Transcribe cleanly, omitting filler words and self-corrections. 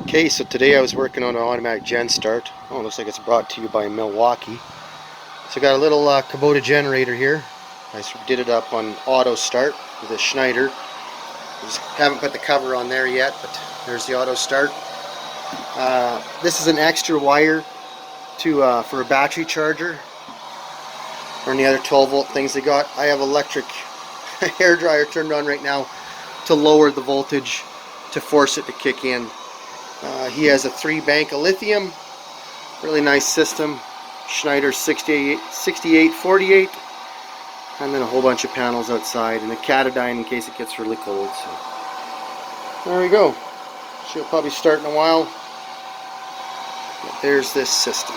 Okay, so today I was working on an automatic gen start. Oh, it looks like it's brought to you by Milwaukee. So I got a little Kubota generator here. I did it up on Autostart with a Schneider. Just haven't put the cover on there yet, but there's the Autostart. This is an extra wire to for a battery charger or any other 12 volt things they got. I have electric hair dryer turned on right now to lower the voltage to force it to kick in. He has a 3 bank of lithium, really nice system, Schneider 6848, and then a whole bunch of panels outside and a catadine in case it gets really cold. So there we go. She'll probably start in a while. But there's this system.